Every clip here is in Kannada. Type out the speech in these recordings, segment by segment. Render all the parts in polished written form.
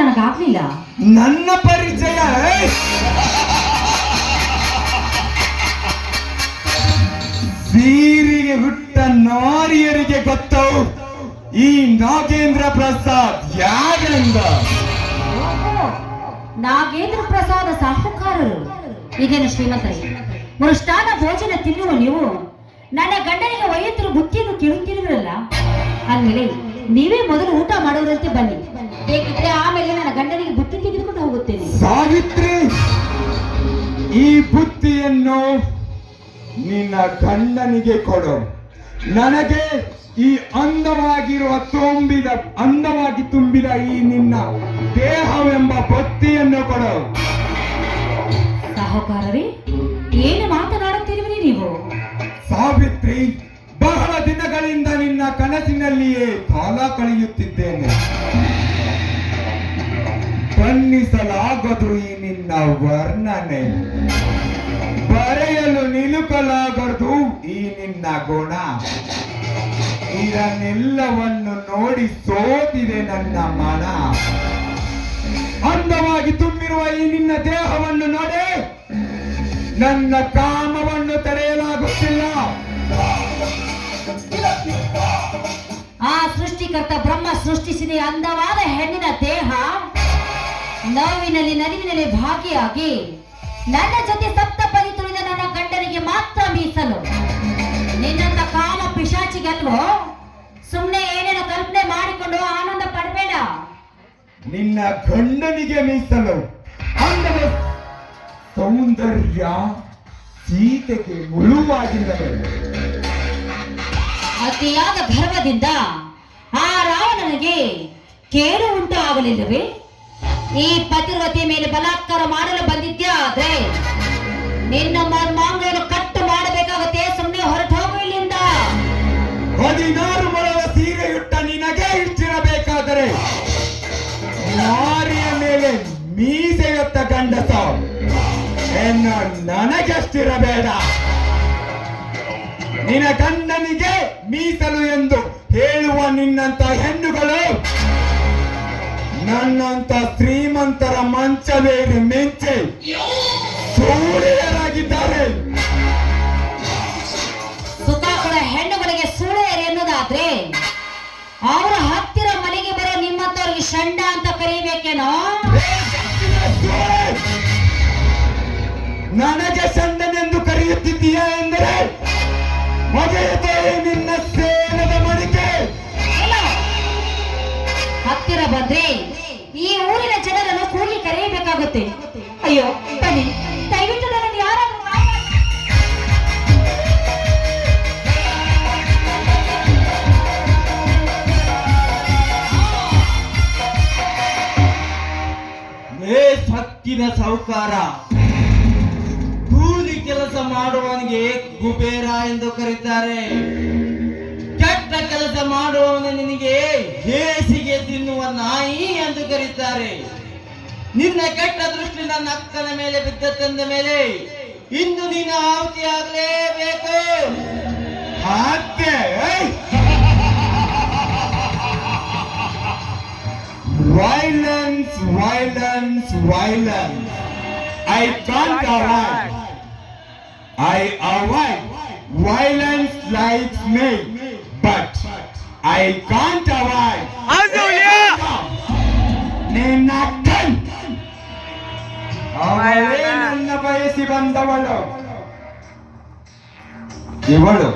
ನನಗಾಗ್ಲಿಲ್ಲ. ನನ್ನ ಪರಿಚಯ ಸೀರಿಗೆ ಹುಟ್ಟ ನಾರಿಯರಿಗೆ ಗೊತ್ತು ಈ ನಾಗೇಂದ್ರ ಪ್ರಸಾದ್ ಯಾರೆಂದ. ನಾಗೇಂದ್ರ ಪ್ರಸಾದ ಸಾಹುಕಾರರು. ಇದೇನು ಶ್ರೀಮಂತರೇ, ಮೃಷ್ಟಾನ ಭೋಜನ ತಿನ್ನುವ ನೀವು ನನ್ನ ಗಂಡನಿಗೆ ವೈದ್ಯರು ಬುತ್ತಿಯನ್ನು ಕೇಳುತ್ತಿರುವರಲ್ಲ. ಅಂದ್ಮೇಲೆ ನೀವೇ ಮೊದಲು ಊಟ ಮಾಡುವುದಂತೆ ಬನ್ನಿ. ಬೇಕಿದ್ರೆ ಆಮೇಲೆ ನನ್ನ ಗಂಡನಿಗೆ ಬುತ್ತಿ ತೆಗೆದುಕೊಂಡು ಹೋಗುತ್ತೇನೆ. ಸಾವಿತ್ರಿ, ಈ ಬುತ್ತಿಯನ್ನು ನಿನ್ನ ಗಂಡನಿಗೆ ಕೊಡು. ನನಗೆ ಈ ಅಂದವಾಗಿ ತುಂಬಿದ ಈ ನಿನ್ನ ದೇಹವೆಂಬ ಬುತ್ತಿಯನ್ನು ಕೊಡು. ಸಾಹುಕಾರರೇ, ಏನು ಮಾತನಾಡುತ್ತಿರುವಿರಿ ನೀವು? ಸಾವಿತ್ರಿ, ಬಹಳ ದಿನಗಳಿಂದ ನಿನ್ನ ಕನಸಿನಲ್ಲಿಯೇ ಕಾಲ ಕಳೆಯುತ್ತಿದ್ದೇನೆ. ಬಣ್ಣಿಸಲಾಗದು ಈ ನಿನ್ನ ವರ್ಣನೆ, ಬರೆಯಲು ನಿಲುಕಲಾಗದು ಈ ನಿನ್ನ ಗುಣ. ಇದನ್ನೆಲ್ಲವನ್ನು ನೋಡಿ ಸೋತಿದೆ ನನ್ನ ಮನ. ಅಂದವಾಗಿ ತುಂಬಿರುವ ಈ ನಿನ್ನ ದೇಹವನ್ನು ನೋಡಿ ನನ್ನ ಕಾಮವನ್ನು ತಡೆಯಲಾಗುತ್ತಿಲ್ಲ. ಆ ಸೃಷ್ಟಿಕರ್ತ ಬ್ರಹ್ಮ ಸೃಷ್ಟಿಸಿದ ಅಂದವಾದ ಹೆಣ್ಣಿನ ದೇಹ ನೋವಿನಲ್ಲಿ ನಲಿವಿನಲ್ಲಿ ಭಾಗಿಯಾಗಿ ನನ್ನ ಜೊತೆ ಸಪ್ತಪದಿ ತುಳಿದ ನನ್ನ ಗಂಡನಿಗೆ ಮಾತ್ರ ಮೀಸಲು. ನಿನ್ನಂತ ಕಾಮ ಪಿಶಾಚಿಗಲ್ವೋ? ಸುಮ್ಮನೆ ಏನೇನೋ ಕಲ್ಪನೆ ಮಾಡಿಕೊಂಡು ಆನಂದ ಪಡಬೇಡ. ನಿನ್ನ ಗಂಡನಿಗೆ ಮೀಸಲು ಅಂದದ ಸೌಂದರ್ಯ ಸೀತೆಗೆ ಮುಳುವಾಗಿಲ್ಲವೇ? ಅತಿಯಾದ ಗರ್ವದಿಂದ ಆ ರಾವಣನಿಗೆ ಕೇಡು ಉಂಟಾಗಲಿಲ್ಲವೇ? ಈ ಪತಿರ್ವತಿಯ ಮೇಲೆ ಬಲಾತ್ಕಾರ ಮಾಡಲು ಬಂದಿದ್ಯಾ? ಆದ್ರೆ ನಿನ್ನ ಮಾಂಗವನ್ನು ಕಟ್ಟು ಮಾಡಬೇಕಾಗುತ್ತೆ. ಸುಮ್ಮನೆ ಹೊರಟು ಹೋಗು ಇಲ್ಲಿಂದ. 16 ಮೊಳದ ಸೀರೆಯುಟ್ಟ ನಿನಗೆ ಇಷ್ಟಿರಬೇಕಾದರೆ ನಾರಿಯ ಮೇಲೆ ಮೀಸೆಯೊತ್ತ ಗಂಡಸ ಎನ್ನು ನನಗಷ್ಟಿರಬೇಡ. ನಿನ್ನ ಗಂಡನಿಗೆ ಮೀಸಲು ಎಂದು ಹೇಳುವ ನಿನ್ನಂತ ಹೆಣ್ಣುಗಳು ನನ್ನಂತ ಶ್ರೀಮಂತರ ಮಂಚವೇರಿ ಮೆಂಚೆ ಸೂಳೆಯರಾಗಿದ್ದಾರೆ. ಸುಖಾಕುಳ ಹೆಣ್ಣುಗಳಿಗೆ ಸೂಳೆಯರು ಎನ್ನುವುದಾದ್ರೆ ಅವರ ಹತ್ತಿರ ಮನೆಗೆ ಬರೋ ನಿಮ್ಮಂತವ್ರಿಗೆ ಷಂಡ ಅಂತ ಕರೀಬೇಕೇನೋ? ನನಗೆ ಷಂಡನೆಂದು ಕರೆಯುತ್ತಿದ್ದೀಯಾ ಎಂದರೆ ಮಗೆಯುತ್ತೆ ನಿನ್ನ ಸೇನದ ಮಡಿಕೆ. ಹತ್ತಿರ ಬಂದ್ರೆ ಈ ಊರಿನ ಜನರನ್ನು ಕೂಗಿ ಕರೆಯಬೇಕಾಗುತ್ತೆ. ಅಯ್ಯೋ ಬನ್ನಿ, ದಯವಿಟ್ಟು ನನ್ನನ್ನು ಯಾರಾದ್ರೂ ಹಕ್ಕಿನ ಸಾಹುಕಾರ, ಕೂಲಿ ಕೆಲಸ ಮಾಡುವವನಿಗೆ ಕುಬೇರ ಎಂದು ಕರೀತಾರೆ. ಕೆಟ್ಟ ಕೆಲಸ ಮಾಡುವವನು ನಿನಗೆ ಹೇಸಿಗೆ ತಿನ್ನುವ ನಾಯಿ ಎಂದು ಕರೀತಾರೆ. ನಿನ್ನ ಕೆಟ್ಟ ದೃಷ್ಟಿ ನನ್ನ ಅಕ್ಕನ ಮೇಲೆ ಬಿದ್ದತೆಂದ ಮೇಲೆ ಇಂದು ನೀನು ಆಹುತಿಯಾಗಲೇಬೇಕು. Violence, violence, violence. I can't avoid. I avoid violence like me, but I can't avoid. ನಿನ್ನ ಅವಳೇ ನನ್ನ ಬಯಸಿ ಬಂದವಳು. ಇವಳು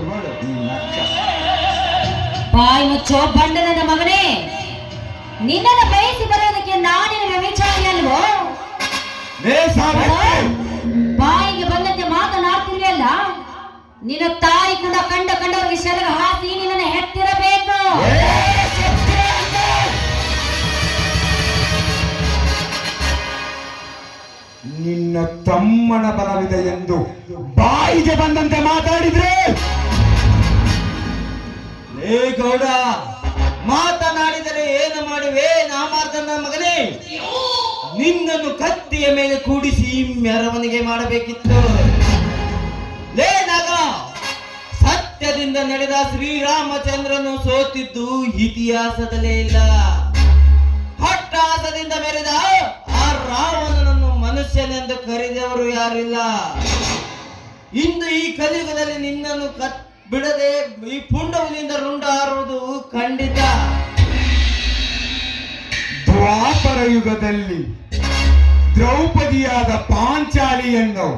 ಬಾಯಿ ಮುಚ್ಚೋ ಬಂಡ ನನ್ನ ಮಗನೇ. ನಿನ್ನನ್ನು ಬಯಸಿ ಬರೋದಕ್ಕೆ ನಾನಿನ ವ್ಯಭಿಚಾರಿ ಅಲ್ವೋ? ಬಾಯಿಗೆ ಬಂದಂತೆ ಮಾತನಾಡ್ತಿರ್ಲಿಲ್ಲ. ನಿನ್ನ ತಾಯಿ ಕೂಡ ಕಂಡವರಿಗೆ ಶರಗ ಹಾಕಿ ನಿನ್ನನ್ನು ಹೆತ್ತಿರಬೇಕು. ನಿನ್ನ ತಮ್ಮನ ಬಲವಿದೆ ಎಂದು ಬಾಯಿಗೆ ಬಂದಂತೆ ಮಾತಾಡಿದ್ರೆ ಏ ಗೌಡ, ಮಾತನಾಡಿದರೆ ಏನು ಮಾಡುವೆ ನಾಮಾರ್ದನ ಮಗನೇ? ನಿನ್ನನ್ನು ಕತ್ತಿಯ ಮೇಲೆ ಕೂಡಿಸಿ ಮೆರವಣಿಗೆ ಮಾಡಬೇಕಿತ್ತು. ಲೇ ನಾಗ, ಸತ್ಯದಿಂದ ನಡೆದ ಶ್ರೀರಾಮಚಂದ್ರನು ಸೋತಿದ್ದು ಇತಿಹಾಸದಲ್ಲೇ ಇಲ್ಲ. ಹಟ್ಟಾಸದಿಂದ ಕ್ರೋಧದಿಂದ ಮೆರೆದ ಆ ರಾವಣನನ್ನು ಮನುಷ್ಯನೆಂದು ಕರೆದವರು ಯಾರಿಲ್ಲ. ಇಂದು ಈ ಕಲಿಯುಗದಲ್ಲಿ ನಿನ್ನನ್ನು ಬಿಡದೆ ಈ ಪುಂಡವಿನಿಂದ ರುಂಡ ಹಾರುವುದು ಖಂಡಿತ. ದ್ವಾಪರ ಯುಗದಲ್ಲಿ ದ್ರೌಪದಿಯಾದ ಪಾಂಚಾಲಿಯನ್ನು